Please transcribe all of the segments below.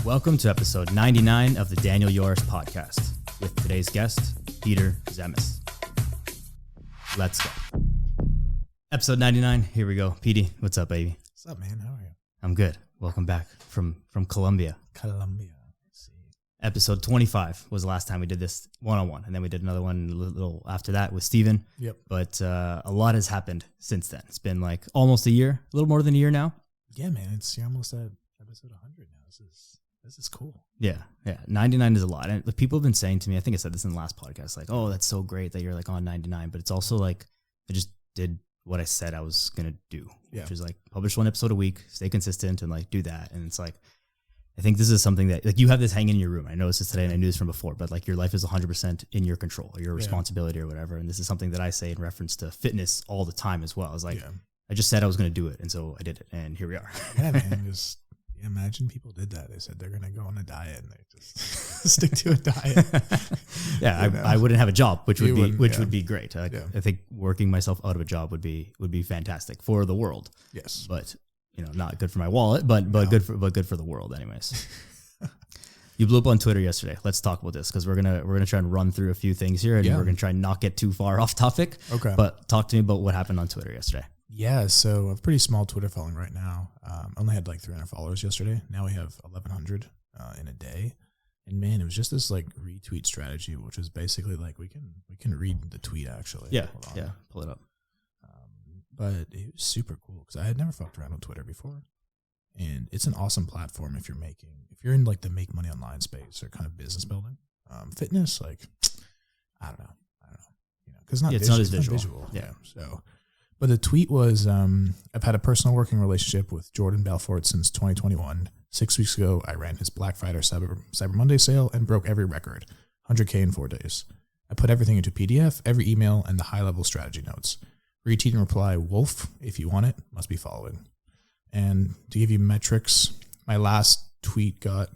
Welcome to episode 99 of the Daniel Yoris podcast with today's guest, Peter Tzemis. Let's go. Episode 99. Here we go. Petey, what's up, baby? What's up, man? How are you? I'm good. Welcome back from Colombia. Let's see. Episode 25 was the last time we did this one-on-one, and then we did another one a little after that with Steven. Yep. But a lot has happened since then. It's been like almost a year, a little more than a year now. Yeah, man. You're almost at episode 100 now. This is cool. Yeah. 99 is a lot. And people have been saying to me, I think I said this in the last podcast, like, oh, that's so great that you're like on 99. But it's also like, I just did what I said I was going to do, which is like publish one episode a week, stay consistent and like do that. And it's like, I think this is something that like you have this hanging in your room. I noticed this today and I knew this from before, but like your life is 100% in your control or your responsibility or whatever. And this is something that I say in reference to fitness all the time as well. It's like, I just said I was going to do it. And so I did it. And here we are. Yeah, man. Just imagine people did that. They said they're going to go on a diet and they just stick to a diet. I wouldn't have a job, which would be great. I think working myself out of a job would be fantastic for the world. Yes. But not good for my wallet, but good for the world anyways. You blew up on Twitter yesterday. Let's talk about this because we're gonna try and run through a few things here and we're gonna try and not get too far off topic. Okay. But talk to me about what happened on Twitter yesterday. Yeah, so I have a pretty small Twitter following right now. Only had like 300 followers yesterday. Now we have 1,100 in a day. And man, it was just this like retweet strategy, which is basically like we can read the tweet actually. Yeah, pull it up. But it was super cool because I had never fucked around with Twitter before. And it's an awesome platform if you're in like the make money online space or kind of business building. Fitness, like, I don't know. Because it's not as visual. Yeah. So, but the tweet was, I've had a personal working relationship with Jordan Belfort since 2021. 6 weeks ago, I ran his Black Friday Cyber Monday sale and broke every record, 100K in 4 days. I put everything into PDF, every email, and the high-level strategy notes. Retweet and reply, Wolf, if you want it, must be following. And to give you metrics, my last tweet got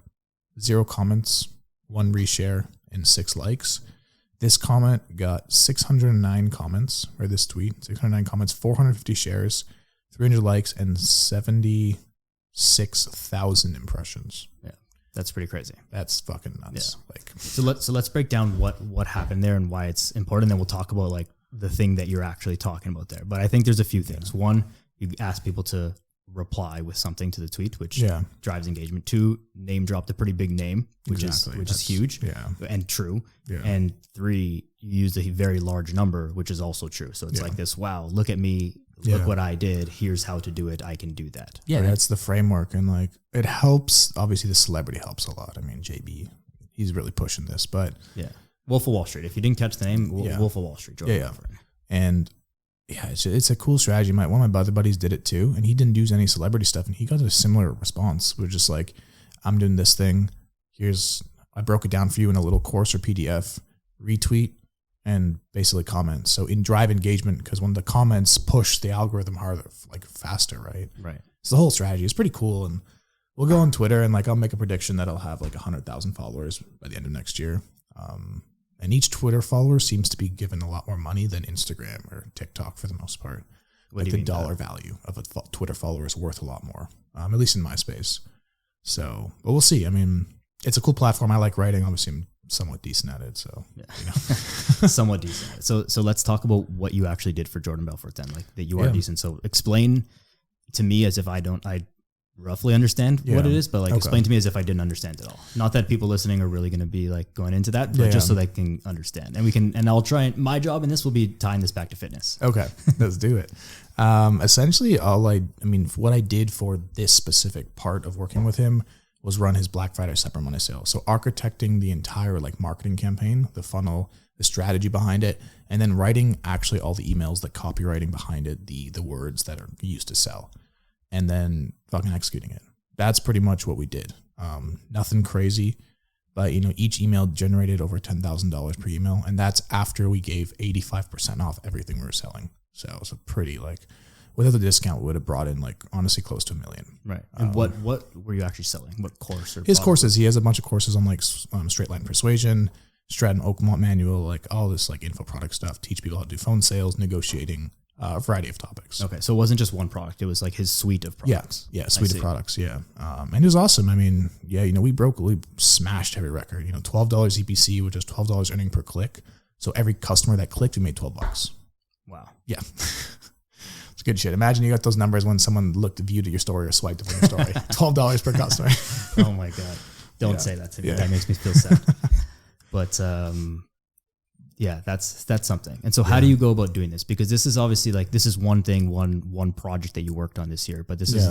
0 comments, 1 reshare, and 6 likes. This comment got 609 comments, or this tweet, 609 comments, 450 shares, 300 likes, and 76,000 impressions. Yeah, that's pretty crazy. That's fucking nuts. Yeah. So let's break down what happened there and why it's important. Then we'll talk about like the thing that you're actually talking about there. But I think there's a few things. One, you ask people to reply with something to the tweet, which drives engagement. 2, name dropped a pretty big name, which is huge and true. Yeah. And 3, you used a very large number, which is also true. So it's like this, wow, look at me, look what I did. Here's how to do it. I can do that. Yeah, right? That's the framework. And like it helps. Obviously the celebrity helps a lot. I mean, JB, he's really pushing this, but Wolf of Wall Street. If you didn't catch the name, Wolf of Wall Street. And yeah, it's a cool strategy. One of my other buddies did it too, and he didn't use any celebrity stuff, and he got a similar response. We're just like, I'm doing this thing. I broke it down for you in a little course or PDF, retweet, and basically comment. So in drive engagement, because when the comments push the algorithm harder, like faster, right? Right. So the whole strategy is pretty cool, and we'll go on Twitter, and like I'll make a prediction that I'll have like 100,000 followers by the end of next year. And each Twitter follower seems to be given a lot more money than Instagram or TikTok for the most part. Like the dollar value of a Twitter follower is worth a lot more, at least in my space. So, but we'll see. I mean, it's a cool platform. I like writing. Obviously, I'm somewhat decent at it. So, somewhat decent at it. So let's talk about what you actually did for Jordan Belfort then, like that you are decent. So explain to me as if I roughly understand what it is, but like explain to me as if I didn't understand it all. Not that people listening are really going to be like going into that, but just so they can understand. And I'll try, my job in this will be tying this back to fitness. Okay, let's do it. Essentially what I did for this specific part of working with him was run his Black Friday Cyber Monday sale. So architecting the entire like marketing campaign, the funnel, the strategy behind it, and then writing actually all the emails, the copywriting behind it, the words that are used to sell. And then fucking executing it. That's pretty much what we did. Nothing crazy, but each email generated over $10,000 per email, and that's after we gave 85% off everything we were selling. So it was a pretty without the discount, we would have brought in like honestly close to $1 million. Right. And what were you actually selling? What course? His courses. He has a bunch of courses on like straight line persuasion, Stratton Oakmont manual, like all this like info product stuff. Teach people how to do phone sales, negotiating, A variety of topics. Okay, so it wasn't just one product; it was like his suite of products. Yeah, suite of products. Yeah, and it was awesome. I mean, yeah, we smashed every record. $12 EPC, which is $12 earning per click. So every customer that clicked, we made $12. Wow. Yeah, it's good shit. Imagine you got those numbers when someone viewed at your story or swiped up on your story. $12 per customer. Oh my god! Don't say that to me. Yeah. That makes me feel sad. But yeah, that's something. And so how do you go about doing this? Because this is obviously this is one thing, one project that you worked on this year, but this is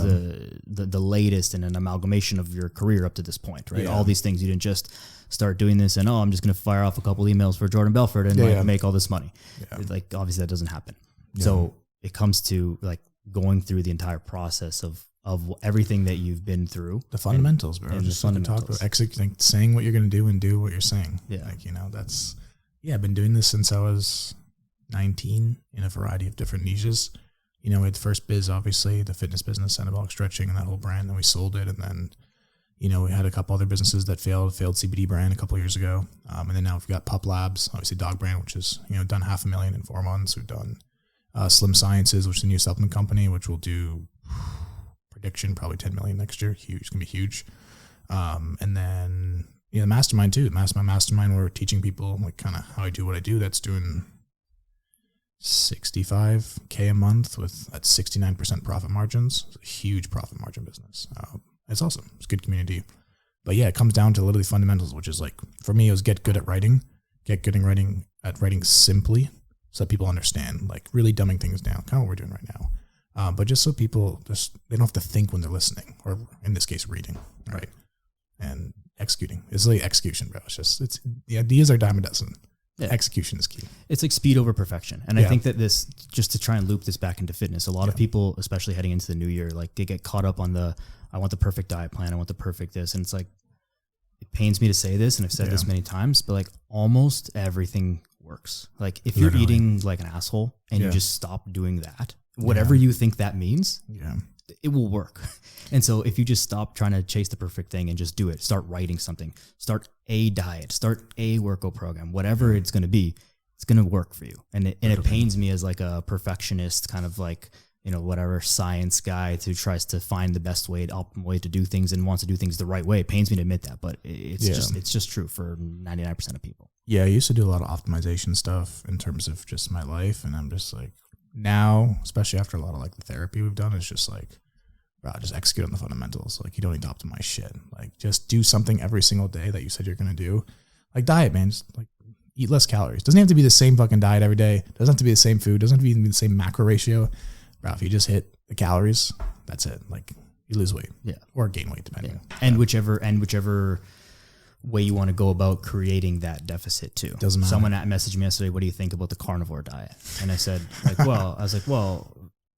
the latest in an amalgamation of your career up to this point, right? All these things, you didn't just start doing this and, I'm just going to fire off a couple emails for Jordan Belfort and make all this money. Yeah. Obviously that doesn't happen. Yeah. So it comes to going through the entire process of everything that you've been through. The fundamentals, bro. And just the fundamentals. Talk about executing, saying what you're going to do and do what you're saying. Yeah. That's... Yeah, I've been doing this since I was 19 in a variety of different niches. We had the first biz, obviously, the fitness business, anabolic stretching, and that whole brand. Then we sold it, and then, we had a couple other businesses that failed CBD brand a couple of years ago. And then now we've got Pup Labs, obviously dog brand, which is, done $500,000 in 4 months. We've done Slim Sciences, which is a new supplement company, which will do prediction probably 10 million next year. Huge, it's gonna be huge. And then the mastermind too. My mastermind, we're teaching people kind of how I do what I do. That's doing $65K a month at 69% profit margins. It's a huge profit margin business. It's awesome. It's a good community. But yeah, it comes down to literally fundamentals, which is for me, it was get good at writing simply so that people understand, really dumbing things down, kind of what we're doing right now. But just so people they don't have to think when they're listening, or in this case, reading, right? And executing. It's execution, bro. It's the ideas are dime a dozen. Yeah. Execution is key. It's speed over perfection. And I think that this, just to try and loop this back into fitness, a lot of people, especially heading into the new year, they get caught up on I want the perfect diet plan. I want the perfect this. And it's it pains me to say this, and I've said this many times, but almost everything works. If you're eating like an asshole and you just stop doing that, whatever you think that means, it will work. And so if you just stop trying to chase the perfect thing and just do it, start writing something, start a diet, start a workout program, whatever it's going to be, it's going to work for you. And it pains me as a perfectionist, kind of whatever science guy who tries to find the best way, optimal way to do things and wants to do things the right way. It pains me to admit that, but it's just true for 99% of people. Yeah. I used to do a lot of optimization stuff in terms of just my life. And I'm just now, especially after a lot of the therapy we've done, it's just bro, just execute on the fundamentals. You don't need to optimize shit. Just do something every single day that you said you're going to do. Diet, man. Just eat less calories. Doesn't have to be the same fucking diet every day. Doesn't have to be the same food. Doesn't have to be the same macro ratio. Bro, if you just hit the calories, that's it. You lose weight. Yeah. Or gain weight, depending. Yeah. And whichever way you want to go about creating that deficit too. Doesn't matter. Someone messaged me yesterday, what do you think about the carnivore diet? And I said,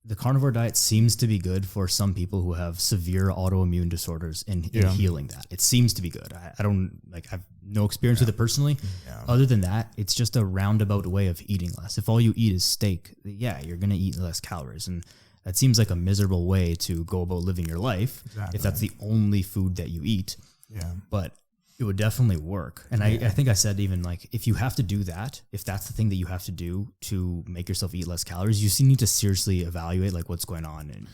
the carnivore diet seems to be good for some people who have severe autoimmune disorders in healing that. It seems to be good. I don't I have no experience with it personally. Yeah. Other than that, it's just a roundabout way of eating less. If all you eat is steak, you're going to eat less calories. And that seems like a miserable way to go about living your life. Exactly. If that's the only food that you eat. Yeah. But it would definitely work. And I think I said even if you have to do that, if that's the thing that you have to do to make yourself eat less calories, you need to seriously evaluate what's going on and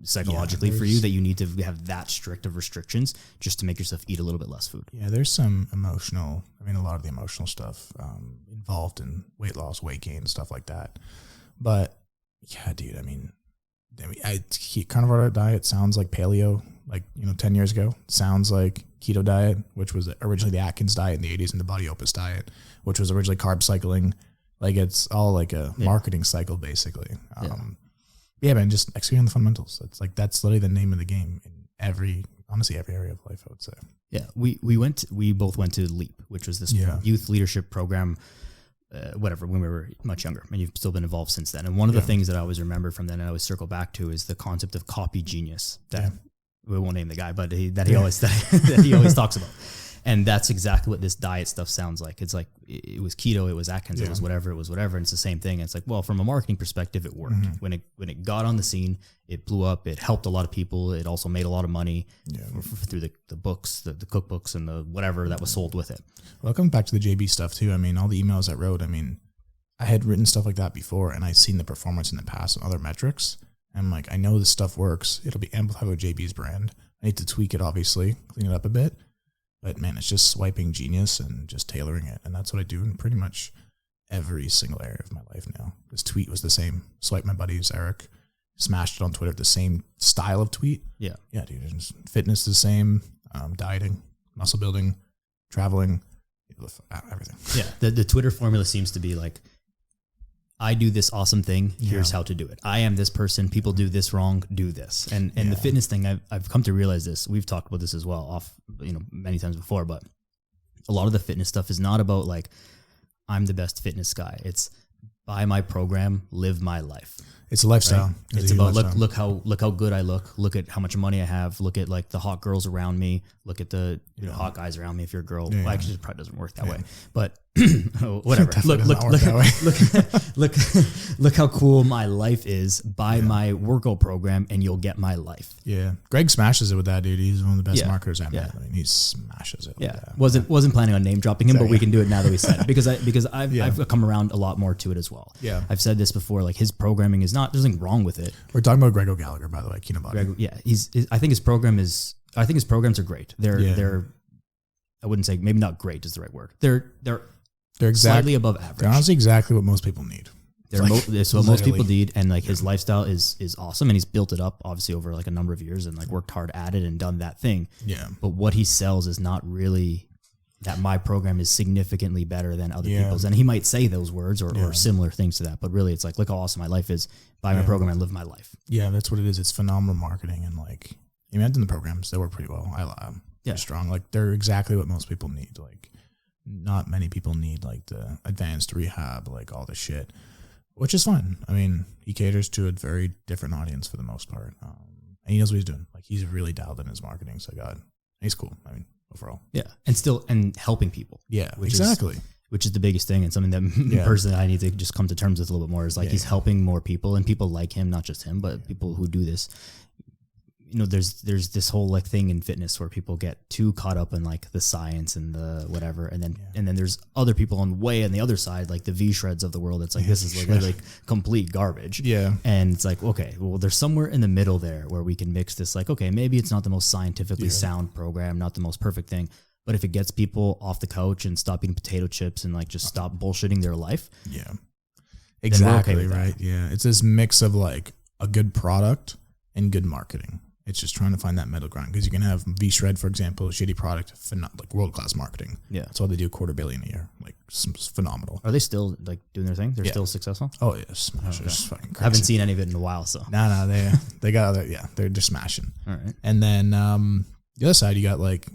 psychologically for you, that you need to have that strict of restrictions just to make yourself eat a little bit less food. Yeah, there's some emotional, a lot of the emotional stuff involved in weight loss, weight gain, stuff like that. But yeah, dude, carnivore diet sounds like paleo, 10 years ago. Sounds like keto diet, which was originally the Atkins diet in the 80s, and the Body Opus diet, which was originally carb cycling. It's all a marketing cycle, basically. Yeah, man, just executing the fundamentals. That's literally the name of the game in every area of life, I would say. Yeah, we both went to LEAP, which was this youth leadership program, when we were much younger, and you've still been involved since then. And one of the things that I always remember from then, and I always circle back to, is the concept of copy genius. That we won't name the guy, but he always talks about. And that's exactly what this diet stuff sounds like. It's it was keto, it was Atkins, it was whatever. And it's the same thing. And it's from a marketing perspective, it worked. Mm-hmm. When it got on the scene, it blew up. It helped a lot of people. It also made a lot of money through the books, the cookbooks, and the whatever that was sold with it. Well, coming back to the JB stuff too, all the emails I wrote, I had written stuff like that before, and I'd seen the performance in the past and other metrics. And I'm like, I know this stuff works. It'll be amplified with JB's brand. I need to tweak it, obviously, clean it up a bit. But man, it's just swiping genius and just tailoring it. And that's what I do in pretty much every single area of my life now. This tweet was the same. Swipe my buddies, Eric. Smashed it on Twitter, the same style of tweet. Yeah. Yeah, dude. Fitness the same, dieting, muscle building, traveling, everything. Yeah. The Twitter formula seems to be like, I do this awesome thing. Here's how to do it. I am this person. People do this wrong. Do this. And the fitness thing, I've come to realize this. We've talked about this as well off, many times before, but a lot of the fitness stuff is not about like, I'm the best fitness guy. It's buy my program, live my life. It's a lifestyle. Right? It's about look how good I look. Look at how much money I have. Look at like the hot girls around me. Look at the hot guys around me. If you're a girl, well, actually, it probably doesn't work that way. But whatever. Look how cool my life is. Buy my workout program, and you'll get my life. Yeah, Greg smashes it with that, dude. He's one of the best marketers I've met. I mean, he smashes it. Yeah, wasn't planning on name dropping him, but we can do it now that we said it because I've come around a lot more to it as well. Yeah, I've said this before. Like his programming is there's nothing wrong with it. We're talking about Greg O'Gallagher, by the way. I think his programs are great. They're I wouldn't say, maybe not great is the right word. They're slightly above average. They're honestly exactly what most people need. It's what most people need, and like his lifestyle is awesome, and he's built it up obviously over like a number of years and like worked hard at it and done that thing. Yeah. But what he sells is not really that my program is significantly better than other people's. And he might say those words or similar things to that, but really it's like, look how awesome my life is. Buy my program and live my life. Yeah, that's what it is. It's phenomenal marketing, and like, I've done the programs. They work pretty well. I love them. Yeah. Strong. Like they're exactly what most people need. Like not many people need like the advanced rehab, like all the shit, which is fine. I mean, he caters to a very different audience for the most part. And he knows what he's doing. Like he's really dialed in his marketing. So he's cool. I mean, overall. Yeah. And helping people. Yeah, exactly. Which is the biggest thing, and something that personally I need to just come to terms with a little bit more is like he's helping more people, and people like him, not just him, but people who do this. There's this whole like thing in fitness where people get too caught up in like the science and the whatever, and then there's other people on the other side, like the V shreds of the world. It's like this is like literally complete garbage. Yeah, and it's like, okay, well, there's somewhere in the middle there where we can mix this. Like, okay, maybe it's not the most scientifically sound program, not the most perfect thing, but if it gets people off the couch and stop eating potato chips and like just stop bullshitting their life, exactly right. Yeah, it's this mix of like a good product and good marketing. It's just trying to find that middle ground, because you can have V-Shred, for example, a shitty product, like world-class marketing. Yeah. That's why they do $250 million a year. Like, phenomenal. Are they still like doing their thing? They're still successful? Oh, yes. Fucking crazy. I haven't seen any of it in a while, so. No, they got other, they're just smashing. All right. And then the other side, you got like,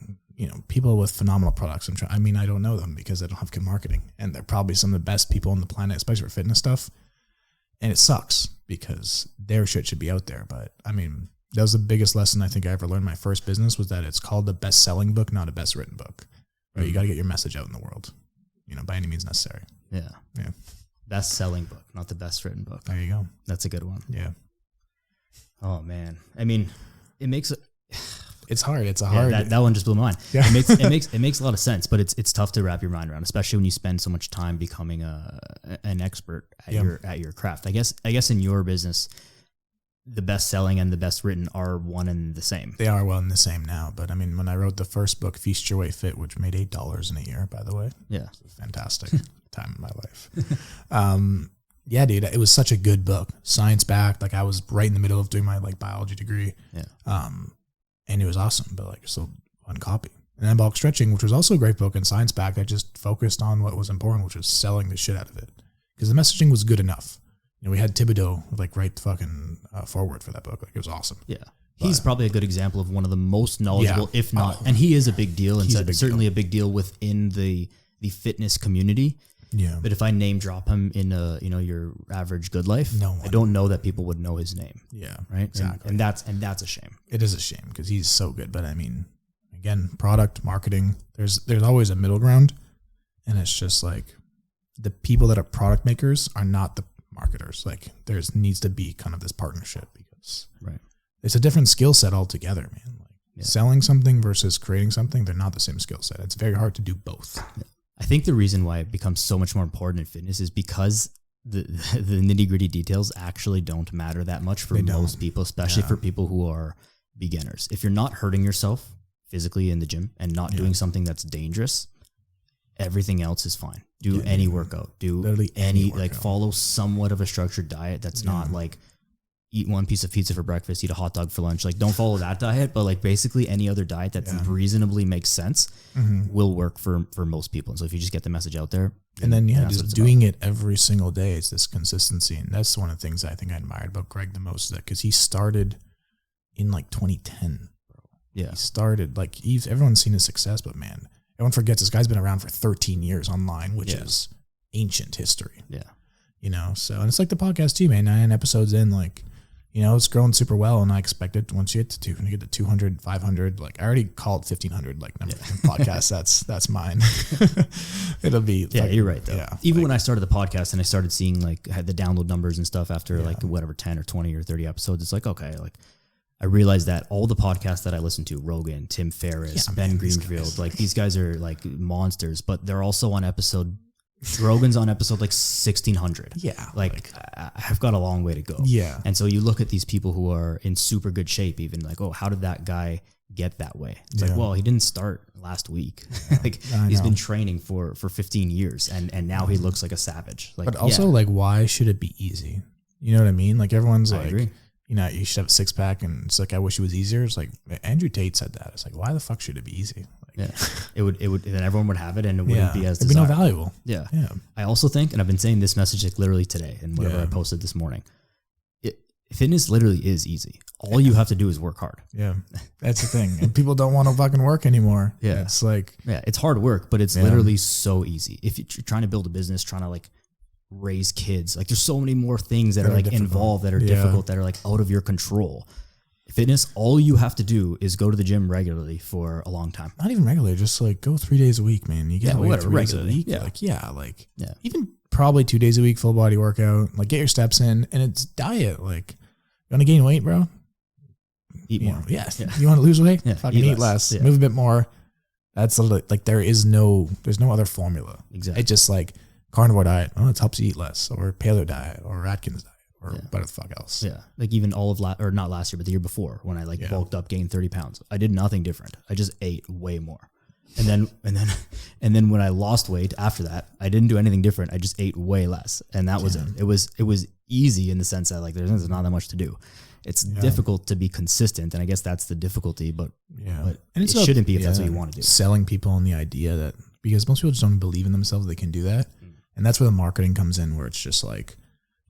people with phenomenal products. I don't know them because they don't have good marketing. And they're probably some of the best people on the planet, especially for fitness stuff. And it sucks because their shit should be out there. But, that was the biggest lesson I think I ever learned in my first business, was that it's called the best-selling book, not a best-written book. Right? You got to get your message out in the world, by any means necessary. Yeah. Best-selling book, not the best-written book. There you go. That's a good one. Yeah. Oh man, it makes it. It's hard. It's a hard. That one just blew my mind. Yeah. It makes a lot of sense, but it's tough to wrap your mind around, especially when you spend so much time becoming an expert at your craft. I guess in your business, the best selling and the best written are one and the same. They are one and the same now. But when I wrote the first book, Feast Your Way Fit, which made $8 in a year, by the way. Yeah. It was a fantastic time in my life. Yeah, dude, it was such a good book. Science backed. Like I was right in the middle of doing my biology degree. Yeah. And it was awesome, but still one copy. And then Bulk Stretching, which was also a great book and science backed, I just focused on what was important, which was selling the shit out of it. Because the messaging was good enough. We had Thibodeau write the fucking forward for that book. It was awesome. Yeah. He's probably a good example of one of the most knowledgeable, if not, and he is a big deal, and certainly a big deal within the fitness community. Yeah. But if I name drop him in your average Good Life, I don't know that people would know his name. Yeah. Right. Exactly. And that's a shame. It is a shame because he's so good. But again, product marketing, there's always a middle ground, and it's just like the people that are product makers are not the marketers. There needs to be kind of this partnership, because it's a different skill set altogether, man. Selling something versus creating something, they're not the same skill set. It's very hard to do both. I I think the reason why it becomes so much more important in fitness is because the nitty gritty details actually don't matter that much for most people, especially for people who are beginners. If you're not hurting yourself physically in the gym and not doing something that's dangerous, everything else is fine. Do any workout, do literally any workout. Like follow somewhat of a structured diet. That's not like eat one piece of pizza for breakfast, eat a hot dog for lunch. Like don't follow that diet, but like basically any other diet that reasonably makes sense will work for most people. And so if you just get the message out there, and then just doing it every single day, it's this consistency. And that's one of the things I think I admired about Greg the most, is that because he started in like 2010, bro. Yeah. He started like everyone's seen his success, but man, everyone forgets this guy's been around for 13 years online, which is ancient history. Yeah. You know, so, and it's like the podcast too, man. 9 episodes in, like, you know, it's growing super well, and I expect it once you get to 200, 500, like I already called 1,500, like number of podcasts. That's mine. It'll be. Yeah, you're right though. Yeah, even when I started the podcast and I started seeing like had the download numbers and stuff after like whatever 10 or 20 or 30 episodes, it's like, okay, like I realized that all the podcasts that I listen to, Rogan, Tim Ferriss, Ben Greenfield, like these guys are like monsters, but they're also on episode. Rogan's on episode like 1,600. Yeah. Like I've got a long way to go. Yeah. And so you look at these people who are in super good shape, even like, oh, how did that guy get that way? It's like, well, he didn't start last week. Like he's been training for 15 years and now he looks like a savage. Like, but also like, why should it be easy? You know what I mean? Like everyone's I agree. You know, you should have a 6-pack and it's like, I wish it was easier. It's like Andrew Tate said that. It's like, why the fuck should it be easy? Yeah, it would, then everyone would have it and it wouldn't be as desired. It'd be no valuable. Yeah. Yeah. I also think, and I've been saying this message like literally today and whatever I posted this morning, fitness literally is easy. All you have to do is work hard. Yeah. That's the thing. And people don't want to fucking work anymore. Yeah. It's like, it's hard work, but it's literally so easy. If you're trying to build a business, trying to like raise kids, like there's so many more things that are like involved that are difficult, that are like out of your control. Fitness, all you have to do is go to the gym regularly for a long time. Not even regularly, just like go 3 days a week, man. You get whatever, 3 days a week. Even probably 2 days a week, full body workout. Like get your steps in, and it's diet. Like you want to gain weight, bro? Eat more. You want to lose weight? Fucking eat less. Move a bit more. That's like there's no other formula. Exactly. It's just like carnivore diet. Oh, it helps you eat less, or paleo diet, or Atkins diet. Or what the fuck else? Yeah. Like even all of not last year, but the year before when I like bulked up, gained 30 pounds. I did nothing different. I just ate way more. And then when I lost weight after that, I didn't do anything different. I just ate way less. And that was it. It was easy in the sense that like there's not that much to do. It's difficult to be consistent. And I guess that's the difficulty, but and it shouldn't be if that's what you want to do. Selling people on the idea that, because most people just don't believe in themselves, they can do that. And that's where the marketing comes in, where it's just like,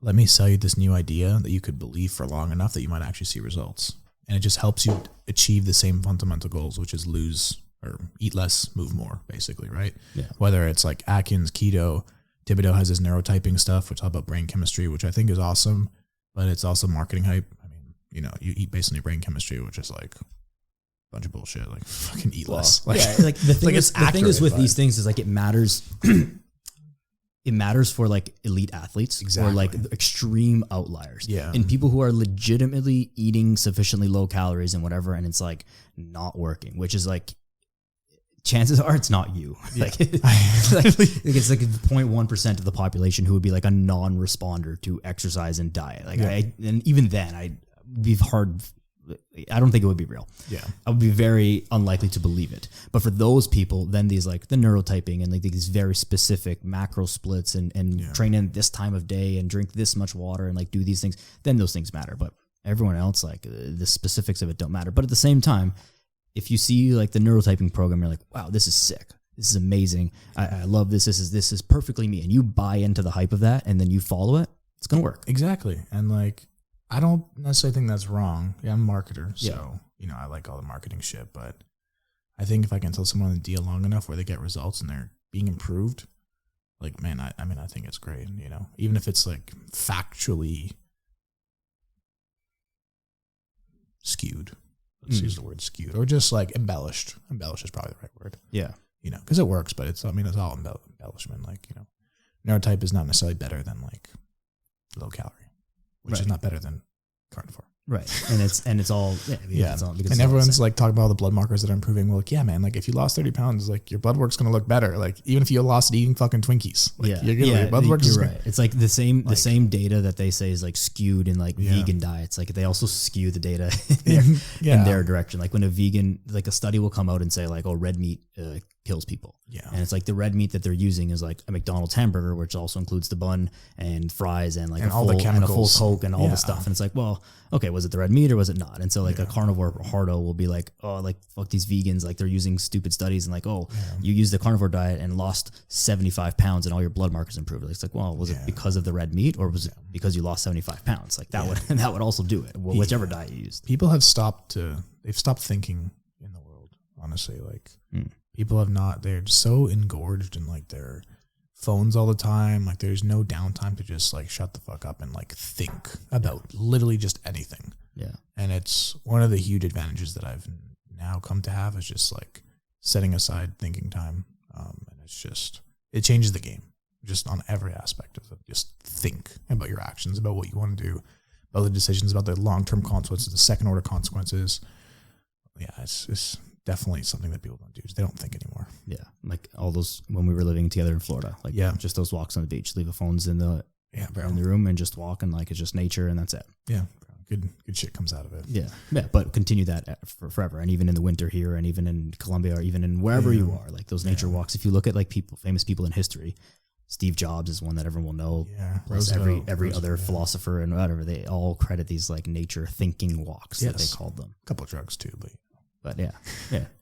let me sell you this new idea that you could believe for long enough that you might actually see results. And it just helps you achieve the same fundamental goals, which is lose or eat less, move more, basically, right? Yeah. Whether it's like Atkins, keto, Thibodeau has his neurotyping stuff, which is all about brain chemistry, which I think is awesome, but it's also marketing hype. I mean, you know, you eat based on your brain chemistry, which is like a bunch of bullshit. Like fucking eat less. Like, like the thing is with these things is like it matters. It matters for like elite athletes or like extreme outliers. Yeah. And people who are legitimately eating sufficiently low calories and whatever, and it's like not working, which is like, chances are it's not you. Yeah. Like, it's like 0.1% of the population who would be like a non-responder to exercise and diet. Like and even then I'd be hard. I don't think it would be real. Yeah. I would be very unlikely to believe it. But for those people, then these like the neurotyping and like these very specific macro splits and train in this time of day and drink this much water and like do these things, then those things matter. But everyone else, like the specifics of it don't matter. But at the same time, if you see like the neurotyping program, you're like, wow, this is sick. This is amazing. I love this. This is perfectly me. And you buy into the hype of that and then you follow it, it's going to work. Exactly. And like, I don't necessarily think that's wrong. Yeah, I'm a marketer, so you know I like all the marketing shit. But I think if I can tell someone on the deal long enough where they get results and they're being improved, like man, I mean I think it's great. You know, even if it's like factually skewed, let's use the word skewed, or just like embellished. Embellished is probably the right word. Yeah, you know, because it works, but it's it's all embellishment. Like you know, neurotype is not necessarily better than like low calorie. Which is not better than carnivore. Right. And it's all, yeah. It's all, and everyone's like talking about all the blood markers that are improving. Well, like, yeah, man, like if you lost 30 pounds, like your blood work's going to look better. Like even if you lost it eating fucking Twinkies, like your blood work is right. It's like the same data that they say is like skewed in like vegan diets. Like they also skew the data in their direction. Like when a vegan, like a study will come out and say like, oh, red meat kills people. Yeah. And it's like the red meat that they're using is like a McDonald's hamburger, which also includes the bun and fries and like and all the chemicals, and a full Coke and all the stuff. And it's like, well, okay, was it the red meat or was it not? And so like a carnivore hardo will be like, oh, like fuck these vegans. Like they're using stupid studies and like, oh, you used the carnivore diet and lost 75 pounds and all your blood markers improved. It's like, well, was it because of the red meat or was it because you lost 75 pounds? Like that would also do it, whichever diet you used. People have they've stopped thinking in the world, honestly. Like people have not, they're so engorged in like their phones all the time. Like there's no downtime to just like shut the fuck up and like think about literally just anything. Yeah. And it's one of the huge advantages that I've now come to have is just like setting aside thinking time. And it's just, it changes the game just on every aspect of it. Just think about your actions, about what you want to do, about the decisions, about the long-term consequences, the second order consequences. Yeah. It's definitely something that people don't do. They don't think anymore. Yeah. Like all those, when we were living together in Florida, like just those walks on the beach, leave the phones in the room and just walk and like, it's just nature and that's it. Yeah. Good shit comes out of it. Yeah. Yeah. But continue that for forever. And even in the winter here and even in Colombia or even in wherever you are, like those nature walks, if you look at like famous people in history, Steve Jobs is one that everyone will know. Yeah. Every other philosopher and whatever, they all credit these like nature thinking walks that they called them. A couple of drugs too, but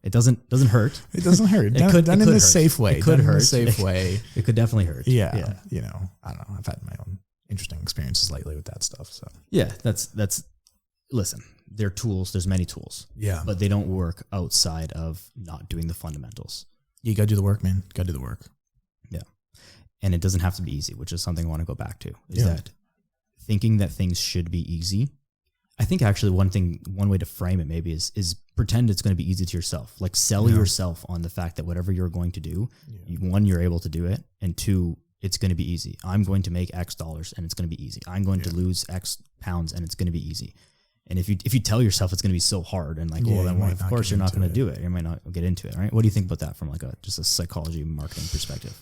it doesn't hurt. It doesn't hurt. Done in a safe way. It could hurt. Safe way. It could definitely hurt. Yeah. You know, I don't know. I've had my own interesting experiences lately with that stuff. So that's listen, they're tools. There's many tools. Yeah. But they don't work outside of not doing the fundamentals. You got to do the work, man. Got to do the work. Yeah. And it doesn't have to be easy, which is something I want to go back to, is that thinking that things should be easy. I think actually one way to frame it maybe is pretend it's going to be easy to yourself. Like sell yourself on the fact that whatever you're going to do, one, you're able to do it. And two, it's going to be easy. I'm going to make X dollars and it's going to be easy. I'm going to lose X pounds and it's going to be easy. And if you tell yourself it's going to be so hard and like, well, then of course you're not going to do it. You might not get into it. Right. What do you think about that from like just a psychology marketing perspective?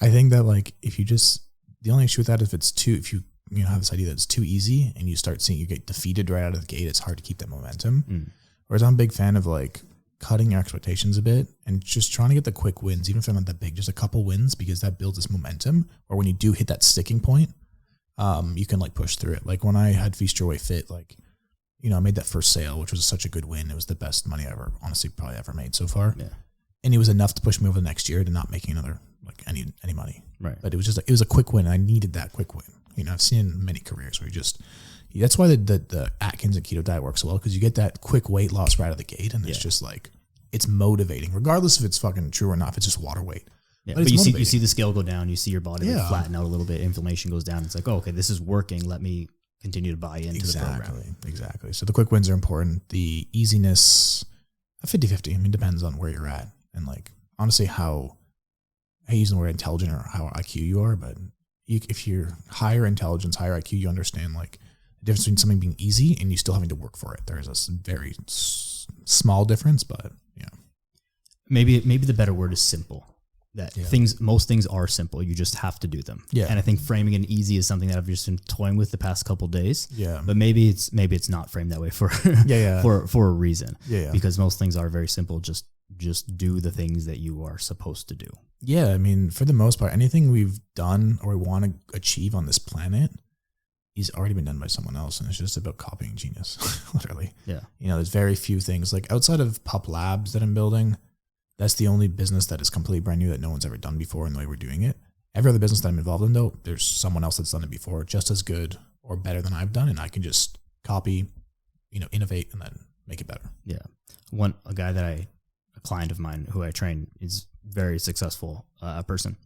I think that like, the only issue with that, if you have this idea that it's too easy and you start seeing you get defeated right out of the gate, it's hard to keep that momentum. Whereas I'm a big fan of like cutting your expectations a bit and just trying to get the quick wins, even if they're not that big, just a couple wins, because that builds this momentum. Or when you do hit that sticking point, you can like push through it. Like when I had Feast Your Way Fit, like, I made that first sale, which was such a good win. It was the best money I ever, honestly, probably ever made so far. Yeah. And it was enough to push me over the next year to not making another, like any money. Right. But it was a quick win. And I needed that quick win. I've seen many careers where that's why the Atkins and keto diet works so well, because you get that quick weight loss right out of the gate, and it's just like, it's motivating, regardless if it's fucking true or not, if it's just water weight. Yeah, but you see the scale go down, you see your body flatten out a little bit, inflammation goes down. It's like, oh, okay, this is working. Let me continue to buy into the program. Exactly. So the quick wins are important. The easiness, 50-50. I mean, depends on where you're at. And like, honestly, I use the word intelligent or how IQ you are, but if you're higher intelligence, higher IQ, you understand like the difference between something being easy and you still having to work for it. There's a very small difference, but maybe the better word is simple. That most things are simple. You just have to do them. Yeah. And I think framing it easy is something that I've just been toying with the past couple of days. Yeah. But maybe it's not framed that way for for a reason. Yeah. Because most things are very simple. Just do the things that you are supposed to do. Yeah. I mean, for the most part, anything we've done or we want to achieve on this planet is already been done by someone else. And it's just about copying genius, literally. Yeah. There's very few things like outside of Pup Labs that I'm building. That's the only business that is completely brand new that no one's ever done before in the way we're doing it. Every other business that I'm involved in, though, there's someone else that's done it before, just as good or better than I've done, and I can just copy, innovate, and then make it better. Yeah. A client of mine who I train is very successful person.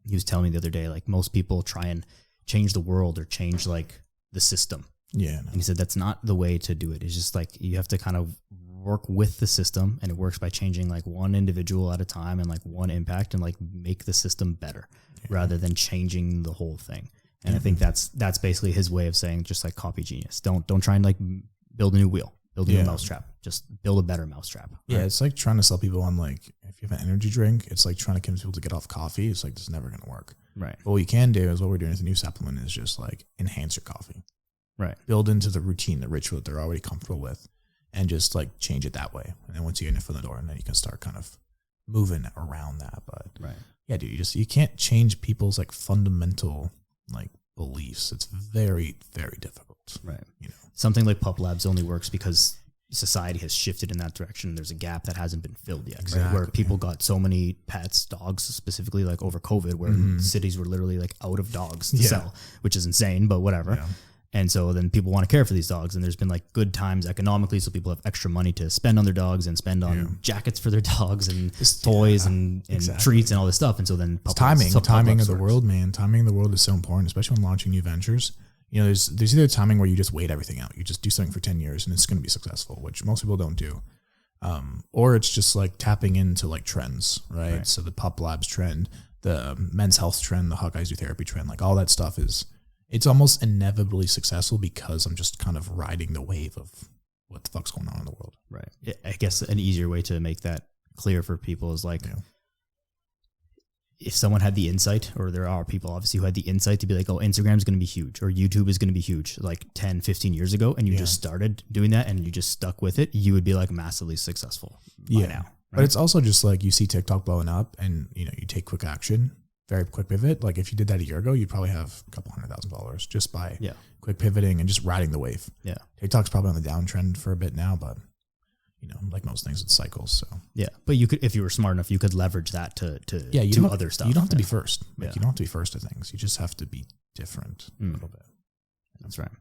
He was telling me the other day, like most people try and change the world or change like the system. Yeah. No. And he said that's not the way to do it. It's just like you have to kind of work with the system, and it works by changing like one individual at a time and like one impact and like make the system better rather than changing the whole thing. And I think that's basically his way of saying, just like copy genius. Don't try and like build a new wheel, build a new mousetrap. Just build a better mousetrap. Right? Yeah, it's like trying to sell people on like, if you have an energy drink, it's like trying to convince people to get off coffee. It's like, this is never going to work. Right. But what you can do is what we're doing with the new supplement is just like enhance your coffee. Right. Build into the routine, the ritual that they're already comfortable with, and just like change it that way. And then once you get in from the door, and then you can start kind of moving around that. But yeah, dude, you can't change people's like fundamental like beliefs. It's very, very difficult. Right. You know, something like Pup Labs only works because society has shifted in that direction. There's a gap that hasn't been filled yet, exactly. right? Where people got so many pets, dogs specifically, like over COVID, where cities were literally like out of dogs to sell, which is insane, but whatever. Yeah. And so then people want to care for these dogs, and there's been like good times economically, so people have extra money to spend on their dogs and spend on jackets for their dogs and toys and treats and all this stuff. And so then timing of the world, man. Timing of the world is so important, especially when launching new ventures. You know, there's either timing where you just wait everything out. You just do something for 10 years and it's going to be successful, which most people don't do. Or it's just like tapping into like trends, right? So the Pup Labs trend, the men's health trend, the Hawkeyes Do Therapy trend, like all that stuff it's almost inevitably successful because I'm just kind of riding the wave of what the fuck's going on in the world. Right. I guess an easier way to make that clear for people is like, if someone had the insight, or there are people obviously who had the insight to be like, oh, Instagram's going to be huge or YouTube is going to be huge like 10, 15 years ago, and you just started doing that and you just stuck with it, you would be like massively successful by now. Right? But it's also just like you see TikTok blowing up and, you know, you take quick action, very quick pivot. Like if you did that a year ago, you'd probably have a couple 100,000 followers just by quick pivoting and just riding the wave. Yeah. TikTok's probably on the downtrend for a bit now, but you know, like most things, it's cycles. So yeah, but you could, if you were smart enough, you could leverage that to other stuff. You don't have to be first. Like you don't have to be first to things. You just have to be different a little bit. That's right.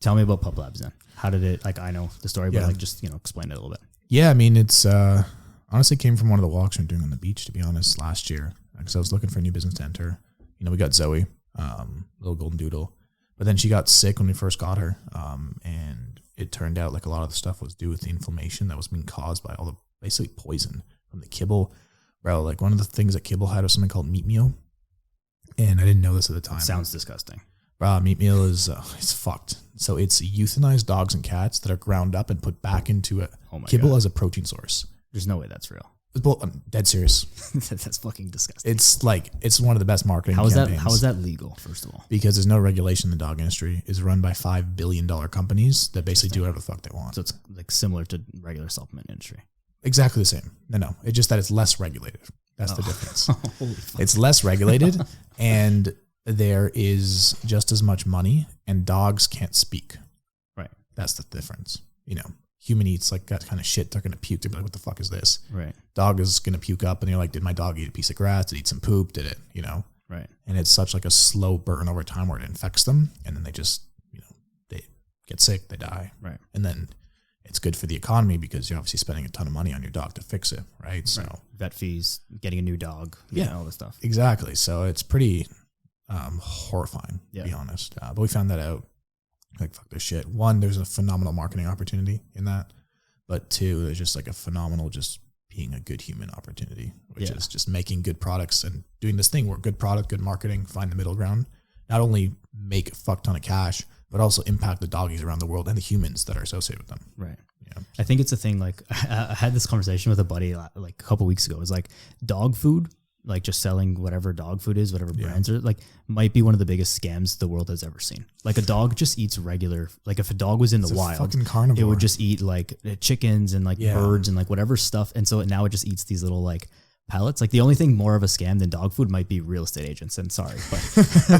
Tell me about Pup Labs then. How did it? Like I know the story, but like just explain it a little bit. Yeah, I mean it's honestly came from one of the walks I'm doing on the beach. To be honest, last year, because I was looking for a new business to enter. You know, we got Zoe, little golden doodle, but then she got sick when we first got her, and it turned out like a lot of the stuff was due with the inflammation that was being caused by all the basically poison from the kibble. Bro, like one of the things that kibble had was something called meat meal. And I didn't know this at the time. Sounds disgusting. Bro, meat meal is, it's fucked. So it's euthanized dogs and cats that are ground up and put back into kibble as a protein source. There's no way that's real. I'm dead serious. That's fucking disgusting. It's one of the best marketing campaigns. How is that legal, first of all? Because there's no regulation in the dog industry. It's run by $5 billion companies that basically do whatever the fuck they want. So it's like similar to regular supplement industry. Exactly the same. No. It's just that it's less regulated. That's the difference. Holy fuck. It's less regulated and there is just as much money and dogs can't speak. Right. That's the difference. You know, human eats like that kind of shit. They're going to puke. They're like, what the fuck is this? Right. Dog is going to puke up and you're like, did my dog eat a piece of grass? Did it eat some poop? Did it, you know? Right. And it's such like a slow burn over time where it infects them and then they just, you know, they get sick, they die. Right. And then it's good for the economy because you're obviously spending a ton of money on your dog to fix it. Right. So vet fees, getting a new dog, all this stuff. Exactly. So it's pretty horrifying, to be honest. But we found that out. Like, fuck this shit. One, there's a phenomenal marketing opportunity in that. But two, there's just like a phenomenal just being a good human opportunity, which is just making good products and doing this thing where good product, good marketing, find the middle ground. Not only make a fuck ton of cash, but also impact the doggies around the world and the humans that are associated with them. Right. Yeah. I think it's a thing, like I had this conversation with a buddy like a couple weeks ago. It was like dog food, like just selling whatever dog food is, whatever brands are, like might be one of the biggest scams the world has ever seen. Like a dog just eats regular, like if a dog was in the wild, fucking carnivore. It would just eat like chickens and like birds and like whatever stuff. And so now it just eats these little like pellets. Like the only thing more of a scam than dog food might be real estate agents. And sorry,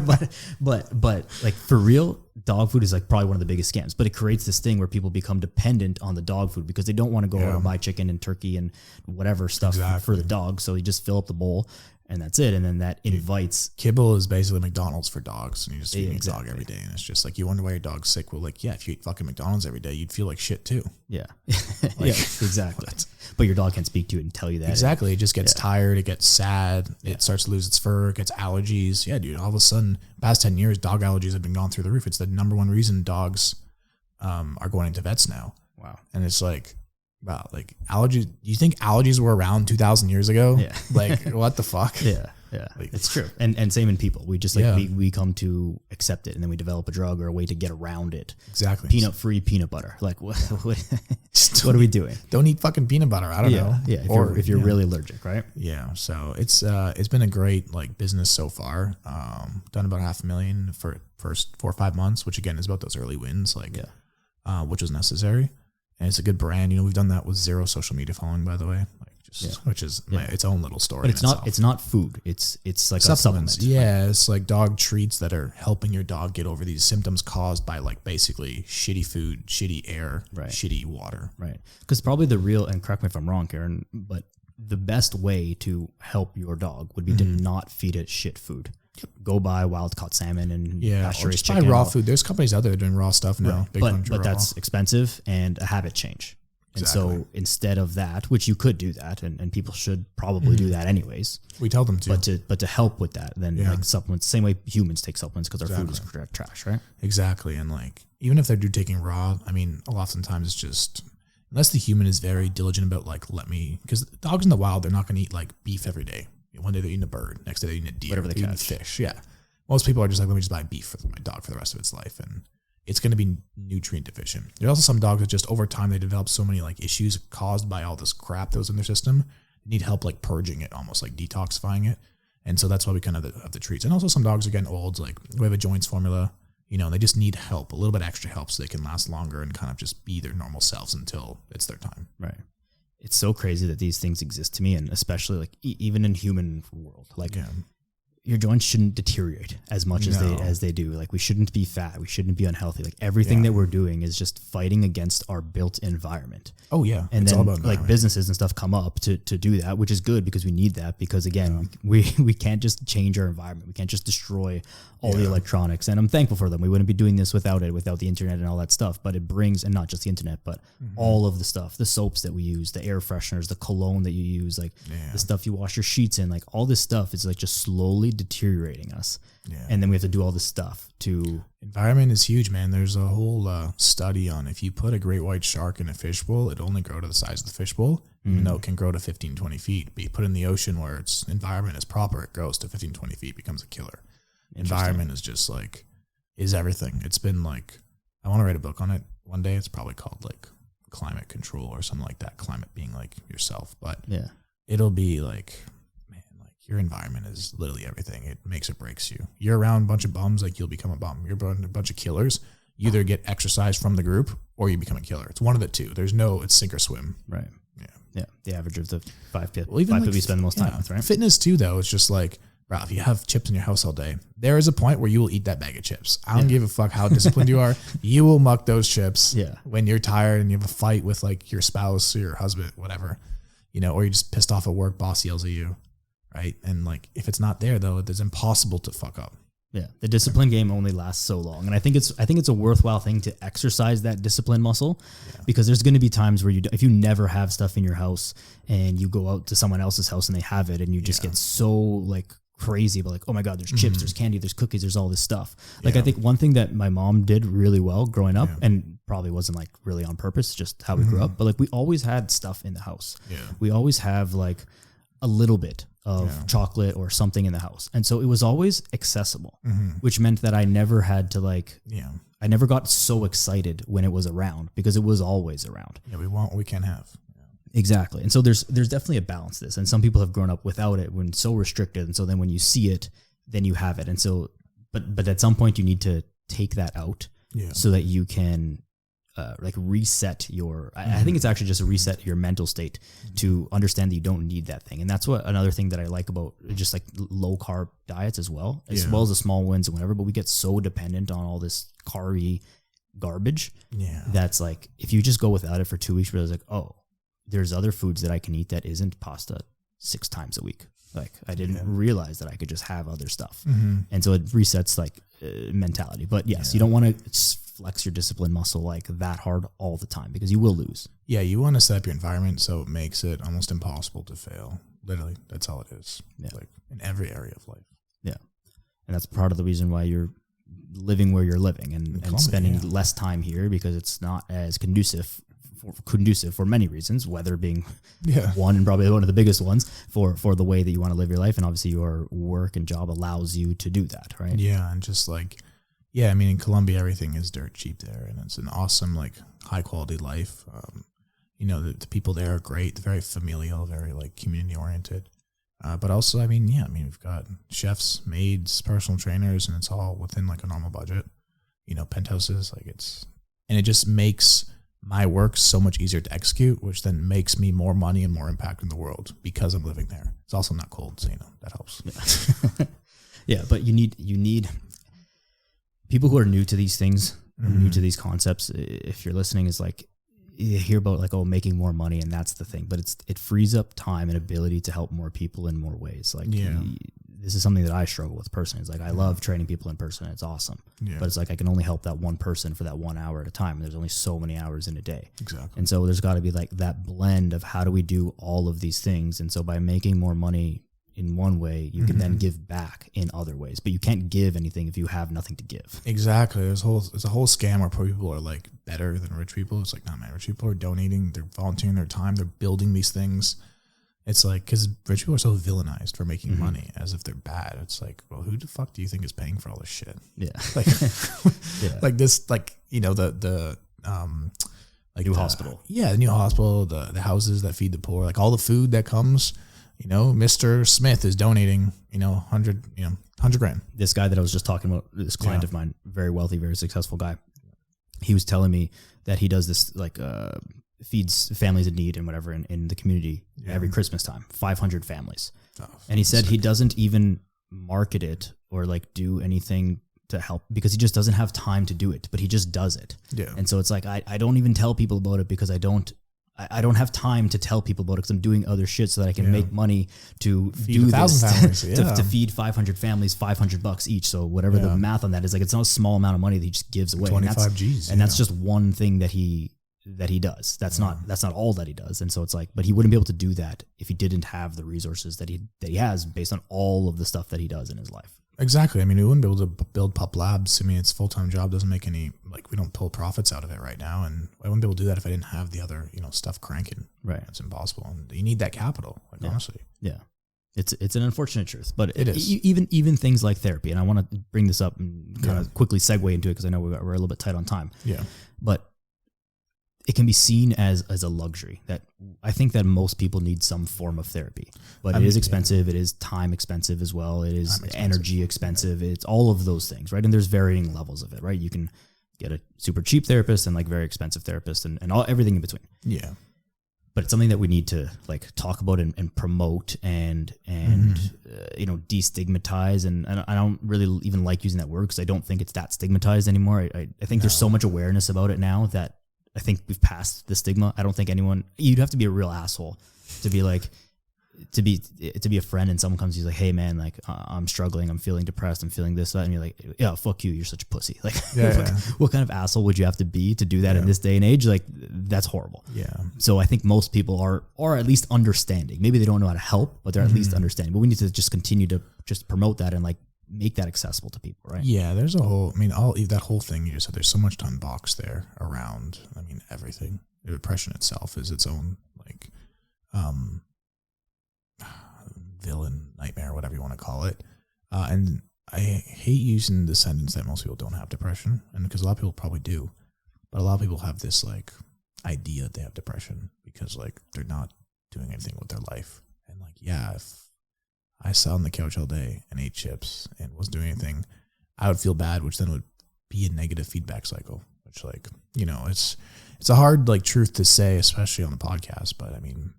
but like for real, dog food is like probably one of the biggest scams. But it creates this thing where people become dependent on the dog food because they don't want to go out and buy chicken and turkey and whatever stuff for the dog. So you just fill up the bowl and that's it. And then that invites. Kibble is basically McDonald's for dogs. And you just feed your dog every day. And it's just like, you wonder why your dog's sick. Well, like, if you eat fucking McDonald's every day, you'd feel like shit too. Yeah. Exactly. But your dog can't speak to it and tell you that. Exactly. It just gets tired. It gets sad. It starts to lose its fur. It gets allergies. Yeah, dude. All of a sudden, past 10 years, dog allergies have been gone through the roof. It's the number one reason dogs are going into vets now. Wow. And it's like, wow, like allergies. You think allergies were around 2,000 years ago? Yeah. Like, what the fuck? Yeah. Yeah, it's true. And same in people. We just like we come to accept it, and then we develop a drug or a way to get around it. Exactly. Peanut-free peanut butter. Like what are we doing? Don't eat fucking peanut butter. I don't know. Yeah, if you're really allergic, right? Yeah. So it's been a great like business so far. Done about $500,000 for first 4 or 5 months, which again is about those early wins, like which was necessary. And it's a good brand. You know, we've done that with 0 social media following, by the way. Which is its own little story. But it's not food. It's like supplements. A supplement. Yeah, it's like dog treats that are helping your dog get over these symptoms caused by like basically shitty food, shitty air, shitty water. Right. Because probably the real, and correct me if I'm wrong, Karen, but the best way to help your dog would be to not feed it shit food. Go buy wild caught salmon and or just buy raw food. There's companies out there doing raw stuff now. Right. But that's expensive and a habit change. Exactly. And so instead of that, which you could do that, and people should probably do that anyways. We tell them to. But to help with that, then like supplements, same way humans take supplements because our food is trash, right? Exactly. And like, even if they're taking raw, I mean, oftentimes it's just, unless the human is very diligent about like, because dogs in the wild, they're not going to eat like beef every day. One day they're eating a bird, next day they're eating a deer, whatever they eating catch. Fish. Yeah. Most people are just like, let me just buy beef for my dog for the rest of its life. And it's going to be nutrient deficient. There are also some dogs that just over time, they develop so many like issues caused by all this crap that was in their system. They need help like purging it, almost like detoxifying it. And so that's why we kind of have the treats. And also some dogs are getting old. Like we have a joints formula, you know, they just need help, a little bit extra help so they can last longer and kind of just be their normal selves until it's their time. Right. It's so crazy that these things exist to me. And especially like even in human world, like your joints shouldn't deteriorate as much as they do. Like we shouldn't be fat. We shouldn't be unhealthy. Like everything that we're doing is just fighting against our built environment. Oh yeah. And it's then all about like businesses and stuff come up to do that, which is good because we need that because again, we can't just change our environment. We can't just destroy all the electronics. And I'm thankful for them. We wouldn't be doing this without the internet and all that stuff, but it brings, and not just the internet, but all of the stuff, the soaps that we use, the air fresheners, the cologne that you use, like the stuff you wash your sheets in, like all this stuff is like just slowly deteriorating us. Yeah. And then we have to do all this stuff to... Environment is huge, man. There's a whole study on if you put a great white shark in a fishbowl, it'll only grow to the size of the fishbowl, even though it can grow to 15, 20 feet. But you put it in the ocean where its environment is proper, it grows to 15, 20 feet, becomes a killer. Environment is just like, is everything. It's been like, I want to write a book on it one day. It's probably called like Climate Control or something like that. Climate being like yourself. But it'll be like... Your environment is literally everything. It makes or breaks you. You're around a bunch of bums, like you'll become a bum. You're around a bunch of killers. You either get exercise from the group or you become a killer. It's one of the two. It's sink or swim. Right. Yeah. The average of the five people we spend the most time with, right? Fitness too, though. It's just like, bro, if you have chips in your house all day, there is a point where you will eat that bag of chips. I don't give a fuck how disciplined you are. You will muck those chips when you're tired and you have a fight with like your spouse or your husband, whatever, you know, or you're just pissed off at work, boss yells at you. Right. And like, if it's not there though, it's impossible to fuck up. Yeah. The discipline game only lasts so long. And I think it's a worthwhile thing to exercise that discipline muscle because there's going to be times where if you never have stuff in your house and you go out to someone else's house and they have it and you just get so like crazy about like, oh my God, there's chips, there's candy, there's cookies, there's all this stuff. Like I think one thing that my mom did really well growing up and probably wasn't like really on purpose, just how we grew up, but like we always had stuff in the house. Yeah. We always have like a little bit of chocolate or something in the house. And so it was always accessible, which meant that I never had to like, I never got so excited when it was around because it was always around. Yeah, we want what we can have. Yeah. Exactly. And so there's definitely a balance to this. And some people have grown up without it when so restricted. And so then when you see it, then you have it. And so, but at some point you need to take that out so that you can like reset your, I think it's actually just a reset your mental state to understand that you don't need that thing. And that's what another thing that I like about just like low carb diets as well as the small wins and whatever, but we get so dependent on all this carby garbage. Yeah. That's like, if you just go without it for 2 weeks, realize like, oh, there's other foods that I can eat that isn't pasta 6 times a week. Like I didn't realize that I could just have other stuff. And so it resets like mentality, but yes, you don't want to flex your discipline muscle like that hard all the time because you will lose. Yeah. You want to set up your environment so it makes it almost impossible to fail. Literally. That's all it is. Yeah. Like in every area of life. Yeah. And that's part of the reason why you're living where you're living and spending less time here because it's not as conducive conducive for many reasons, weather being Yeah. one and probably one of the biggest ones for the way that you want to live your life. And obviously your work and job allows you to do that, right? Yeah, and just like, yeah, I mean, in Colombia, everything is dirt cheap there, and it's an awesome, like, high quality life. You know, the people there are great, very familial, very like community oriented. But also, I mean, we've got chefs, maids, personal trainers, and it's all within like a normal budget. You know, penthouses, like and it just makes my work so much easier to execute, which then makes me more money and more impact in the world because I'm living there. It's also not cold, so, you know, that helps. Yeah, yeah, but you need people who are new to these things, new to these concepts. If you're listening, is like, you hear about like, oh, making more money, and that's the thing, but it frees up time and ability to help more people in more ways. Like, this is something that I struggle with personally. It's like, I love training people in person. It's awesome. Yeah. But it's like, I can only help that one person for that 1 hour at a time. And there's only so many hours in a day. Exactly. And so there's got to be like that blend of how do we do all of these things. And so by making more money in one way, you can then give back in other ways, but you can't give anything if you have nothing to give. Exactly. There's a whole scam where poor people are like better than rich people. It's like, no, man, rich people are donating, they're volunteering their time, they're building these things. It's like, because rich people are so villainized for making money as if they're bad. It's like, well, who the fuck do you think is paying for all this shit? Yeah. Like, like this, like, you know, the like new hospital. Yeah. The new hospital, the houses that feed the poor, like all the food that comes, you know, Mr. Smith is donating, 100 grand. This guy that I was just talking about, this client of mine, very wealthy, very successful guy. He was telling me that he does this, like, feeds families in need and whatever in the community every Christmas time, 500 families. Oh, and he said he doesn't even market it or like do anything to help because he just doesn't have time to do it, but he just does it. Yeah. And so it's like, I don't even tell people about it because I don't have time to tell people about it because I'm doing other shit so that I can make money to feed do this, families, to feed 500 families, $500 each. So whatever the math on that is, like, it's not a small amount of money that he just gives away. 25 G's. And that's just one thing that he does. That's not all that he does. And so it's like, but he wouldn't be able to do that if he didn't have the resources that he has based on all of the stuff that he does in his life. Exactly. I mean, we wouldn't be able to build Pup Labs. I mean, it's a full-time job, doesn't make any, like, we don't pull profits out of it right now. And I wouldn't be able to do that if I didn't have the other, stuff cranking. Right. It's impossible. And you need that capital, like, honestly. Yeah. It's an unfortunate truth, but it is. Even things like therapy. And I want to bring this up and kind of quickly segue into it because I know we're a little bit tight on time. Yeah. But it can be seen as a luxury that I think that most people need some form of therapy, but it is expensive. Yeah. It is time expensive as well. It is energy expensive. It's all of those things, right? And there's varying levels of it, right? You can get a super cheap therapist and like very expensive therapist and everything in between. Yeah. But it's something that we need to like talk about and promote and destigmatize. And I don't really even like using that word because I don't think it's that stigmatized anymore. I think there's so much awareness about it now that I think we've passed the stigma. I don't think you'd have to be a real asshole to be like, to be a friend and someone comes to you like, hey man, like I'm struggling, I'm feeling depressed, I'm feeling this, that. And you're like, yeah, fuck you. You're such a pussy. Like what kind of asshole would you have to be to do that in this day and age? Like that's horrible. Yeah. So I think most people are at least understanding. Maybe they don't know how to help, but they're at least understanding, but we need to just continue to just promote that and like make that accessible to people, right? Yeah, there's that whole thing you just said, there's so much to unbox there around, I mean, everything. The depression itself is its own, like, villain, nightmare, whatever you want to call it. And I hate using the sentence that most people don't have depression, and because a lot of people probably do, but a lot of people have this, like, idea that they have depression because, like, they're not doing anything with their life. And, like, yeah, if I sat on the couch all day and ate chips and wasn't doing anything, I would feel bad, which then would be a negative feedback cycle, which, like, it's a hard, like, truth to say, especially on the podcast. But I mean,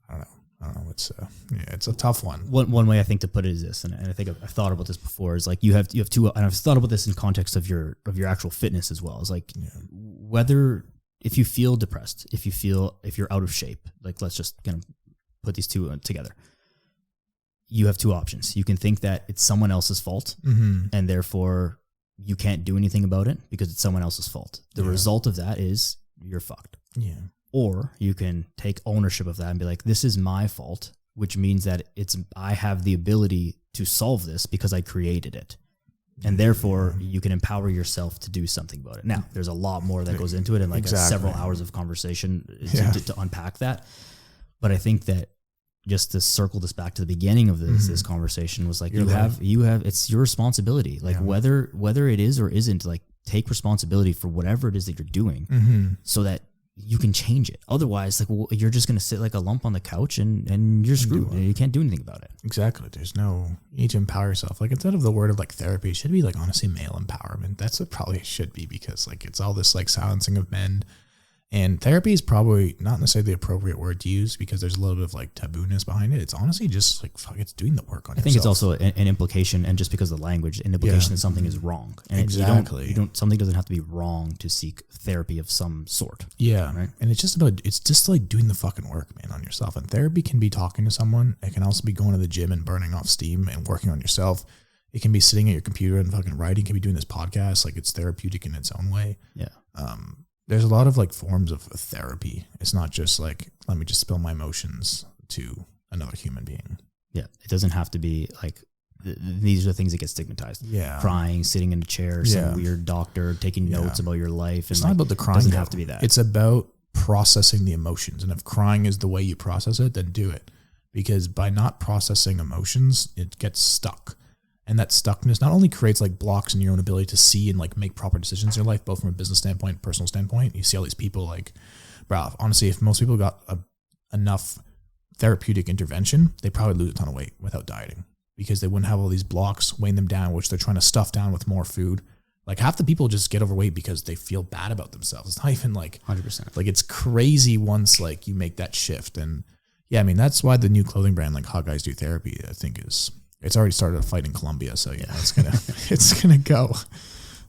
I don't know. It's a tough one. One way I think to put it is this, and I think I've thought about this before, is like you have two, and I've thought about this in context of your actual fitness as well. It's like whether if you feel depressed, if you're out of shape, like let's just kind of put these two together. You have two options. You can think that it's someone else's fault and therefore you can't do anything about it because it's someone else's fault. The result of that is you're fucked. Yeah. Or you can take ownership of that and be like, this is my fault, which means that I have the ability to solve this because I created it. And therefore, you can empower yourself to do something about it. Now, there's a lot more that goes into it, and like several hours of conversation to unpack that. But I think that just to circle this back to the beginning of this conversation was like, you have it's your responsibility. Like whether it is or isn't, like take responsibility for whatever it is that you're doing, so that you can change it. Otherwise, like you're just going to sit like a lump on the couch and you're screwed. You can't do anything about it. Exactly. You need to empower yourself. Like instead of the word of like therapy, it should be like honestly male empowerment. That's what probably should be, because like it's all this like silencing of men. And therapy is probably not necessarily the appropriate word to use, because there's a little bit of like tabooness behind it. It's honestly just like, fuck, it's doing the work on yourself. I think it's also an implication, and just because of the language, an implication that something is wrong. And exactly. Something doesn't have to be wrong to seek therapy of some sort. Yeah. Right? And it's just like doing the fucking work, man, on yourself. And therapy can be talking to someone. It can also be going to the gym and burning off steam and working on yourself. It can be sitting at your computer and fucking writing. It can be doing this podcast. Like it's therapeutic in its own way. Yeah. There's a lot of like forms of therapy. It's not just like, let me just spill my emotions to another human being. Yeah. It doesn't have to be like, these are things that get stigmatized. Yeah. Crying, sitting in a chair, some weird doctor taking notes about your life. It's not about the crying. It doesn't have to be that. It's about processing the emotions. And if crying is the way you process it, then do it. Because by not processing emotions, it gets stuck. And that stuckness not only creates like blocks in your own ability to see and like make proper decisions in your life, both from a business standpoint, personal standpoint. You see all these people like, bro, honestly, if most people got enough therapeutic intervention, they probably lose a ton of weight without dieting, because they wouldn't have all these blocks weighing them down, which they're trying to stuff down with more food. Like half the people just get overweight because they feel bad about themselves. It's not even like 100%. Like it's crazy once like you make that shift. And yeah, I mean, that's why the new clothing brand, like Hot Guys Do Therapy, I think it's already started a fight in Colombia, so yeah, it's gonna go.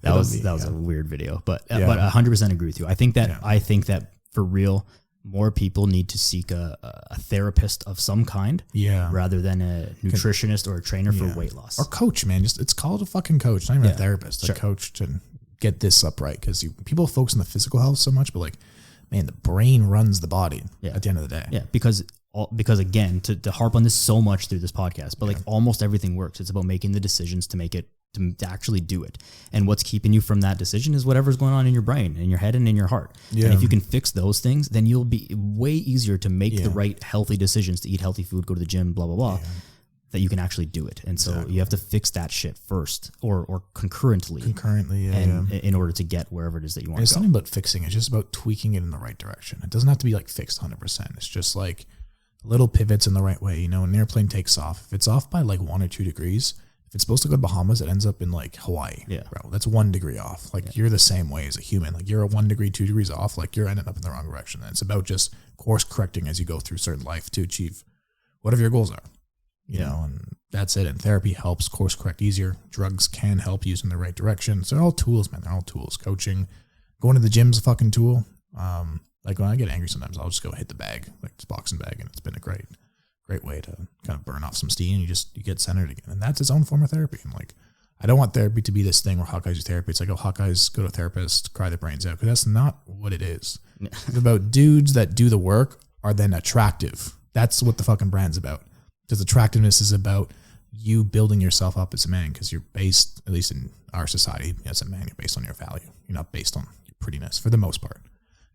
That was a weird video, but 100% agree with you. I think that for real, more people need to seek a therapist of some kind, rather than a nutritionist or a trainer for weight loss or coach. Man, it's called a fucking coach, not even a therapist. A coach to get this up right, because people focus on the physical health so much, but like, man, the brain runs the body at the end of the day. Yeah, because again, to harp on this so much through this podcast, but like almost everything works. It's about making the decisions to make it, to actually do it. And what's keeping you from that decision is whatever's going on in your brain, in your head, and in your heart. Yeah. And if you can fix those things, then you'll be way easier to make the right healthy decisions, to eat healthy food, go to the gym, blah, blah, blah, that you can actually do it. And so you have to fix that shit first or concurrently. In order to get wherever it is that you want to go. It's not about fixing. It's just about tweaking it in the right direction. It doesn't have to be like fixed 100%. It's just like little pivots in the right way. You know, an airplane takes off. If it's off by like 1 or 2 degrees, if it's supposed to go to Bahamas, it ends up in like Hawaii. Yeah. Bro, that's 1 degree off. Like you're the same way as a human. Like you're a 1 degree, 2 degrees off. Like you're ending up in the wrong direction. And it's about just course correcting as you go through certain life to achieve whatever your goals are. You know, and that's it. And therapy helps course correct easier. Drugs can help you in the right direction. So they're all tools, man. They're all tools. Coaching, going to the gym's a fucking tool. Like when I get angry sometimes, I'll just go hit the bag, like this boxing bag, and it's been a great way to kind of burn off some steam, and you get centered again. And that's its own form of therapy. And like, I don't want therapy to be this thing where hot guys do therapy. It's like, oh, hot guys go to a therapist, cry their brains out. Because that's not what it is. It's about dudes that do the work are then attractive. That's what the fucking brand's about. Because attractiveness is about you building yourself up as a man, because you're based, at least in our society, as a man, you're based on your value. You're not based on your prettiness for the most part.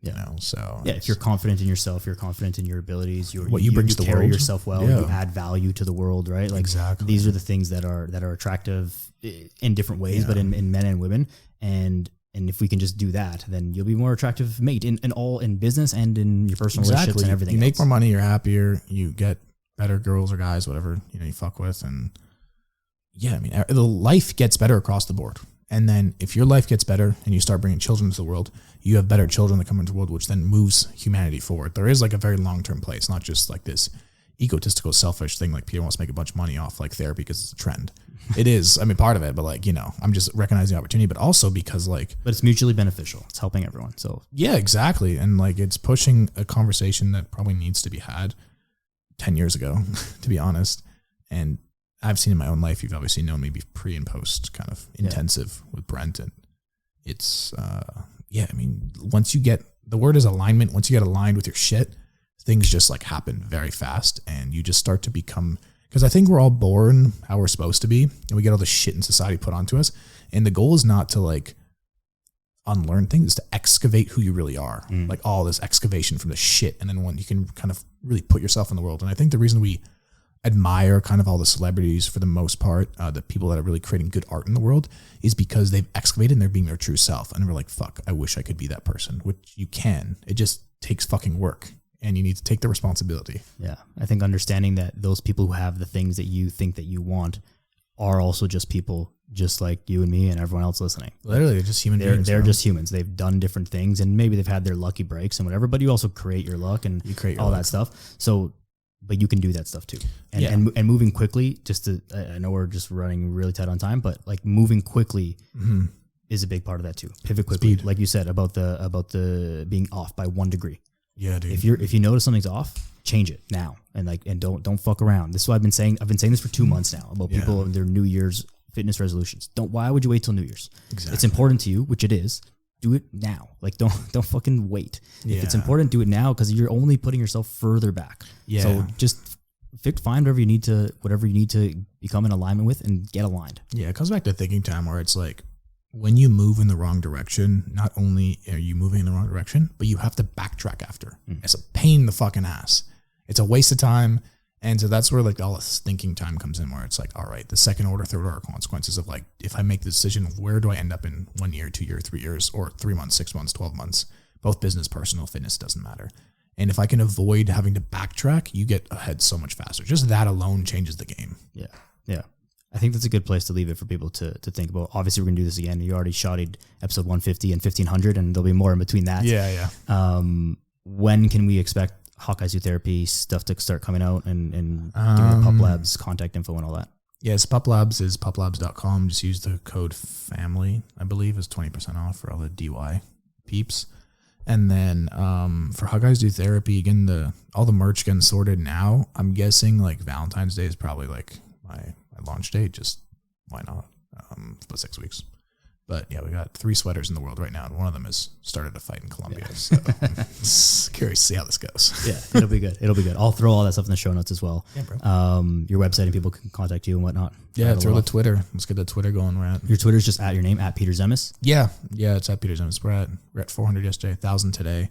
You know, so if you're confident in yourself, you're confident in your abilities, you bring to the carry world. Yourself well, you add value to the world, right? Like these are the things that are attractive in different ways, but in men and women. And if we can just do that, then you'll be more attractive mate in business and in your personal relationships and everything. You make more money, you're happier, you get better girls or guys, whatever, you fuck with. And I mean, the life gets better across the board. And then if your life gets better and you start bringing children into the world, you have better children that come into the world, which then moves humanity forward. There is like a very long-term play. It's not just like this egotistical, selfish thing. Like Peter wants to make a bunch of money off like therapy because it's a trend. It is, I mean, part of it, but like, I'm just recognizing the opportunity, but also because like, but it's mutually beneficial. It's helping everyone. So yeah, exactly. And like, it's pushing a conversation that probably needs to be had 10 years ago, to be honest. And I've seen in my own life, you've obviously known me be pre and post kind of intensive with Brent. And it's, I mean, once you get, the word is alignment. Once you get aligned with your shit, things just like happen very fast, and you just start to become Because I think we're all born how we're supposed to be, and we get all the shit in society put onto us. And the goal is not to like unlearn things, is to excavate who you really are. Like all this excavation from the shit. And then when you can kind of really put yourself in the world. And I think the reason we admire kind of all the celebrities for the most part, the people that are really creating good art in the world, is because they've excavated and they're being their true self. And we're like, fuck, I wish I could be that person, which you can. It just takes fucking work. And you need to take the responsibility. Yeah. I think understanding that those people who have the things that you think that you want are also just people just like you and me and everyone else listening. Literally, they're just human beings. They're just humans. They've done different things and maybe they've had their lucky breaks and whatever, but you also create your luck and you create all that stuff. So, but you can do that stuff too. And, and moving quickly, I know we're just running really tight on time, but like moving quickly is a big part of that too. Pivot quickly. Speed. Like you said about the being off by 1 degree. Yeah, dude. If you notice something's off, change it now and don't fuck around. This is what I've been saying. I've been saying this for 2 months now about people and their New Year's fitness resolutions. Why would you wait till New Year's? Exactly. It's important to you, which it is. Do it now. Like don't fucking wait. If it's important, do it now because you're only putting yourself further back. Yeah. So just find whatever you need to become in alignment with and get aligned. Yeah, it comes back to thinking time where it's like, when you move in the wrong direction, not only are you moving in the wrong direction, but you have to backtrack after. It's a pain in the fucking ass. It's a waste of time. And so that's where like all this thinking time comes in, where it's like, all right, the second order, third order consequences of like, if I make the decision, where do I end up in 1 year, 2 years, 3 years, or 3 months, 6 months, 12 months, both business, personal, fitness, doesn't matter. And if I can avoid having to backtrack, you get ahead so much faster. Just that alone changes the game. Yeah. Yeah. I think that's a good place to leave it for people to think about. Obviously, we're going to do this again. You already shotted episode 150 and 1500, and there'll be more in between that. Yeah, yeah. When can we expect Hawkeye's Do Therapy stuff to start coming out and giving the Pup Labs contact info and all that? Yes, Pup Labs is puplabs.com. Just use the code FAMILY, I believe, is 20% off for all the DY peeps. And then for Hawkeye's Do Therapy, again, all the merch getting sorted now. I'm guessing like Valentine's Day is probably like my launch date. Just why not? About 6 weeks. But yeah, we got 3 sweaters in the world right now, and one of them has started a fight in Colombia. Yeah. So curious to see how this goes. Yeah, it'll be good. It'll be good. I'll throw all that stuff in the show notes as well. Yeah, bro. Your website and people can contact you and whatnot. Yeah, throw the Twitter. Let's get the Twitter going. Your Twitter's just at your name, at Peter Tzemis? Yeah, it's at Peter Tzemis. We're at 400 yesterday, 1,000 today.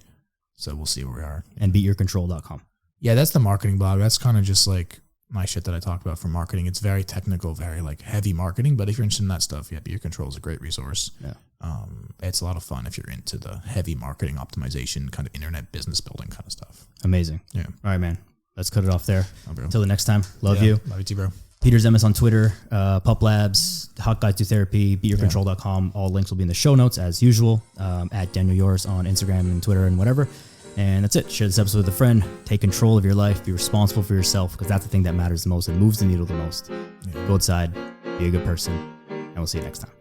So we'll see where we are. And beatyourcontrol.com. Yeah, that's the marketing blog. That's kind of just like my shit that I talk about for marketing. It's very technical, very like heavy marketing, but if you're interested in that stuff, yeah, Be Your Control is a great resource. Yeah. It's a lot of fun if you're into the heavy marketing optimization, kind of internet business building kind of stuff. Amazing. Yeah. All right, man. Let's cut it off there. Until the next time. Love you. Love you too, bro. Peter Tzemis on Twitter, Pup Labs, Hawkeye's Do Therapy, beatyourcontrol.com. All links will be in the show notes as usual. At Daniel Yours on Instagram and Twitter and whatever. And that's it. Share this episode with a friend. Take control of your life. Be responsible for yourself because that's the thing that matters the most. It moves the needle the most. Yeah. Go outside. Be a good person. And we'll see you next time.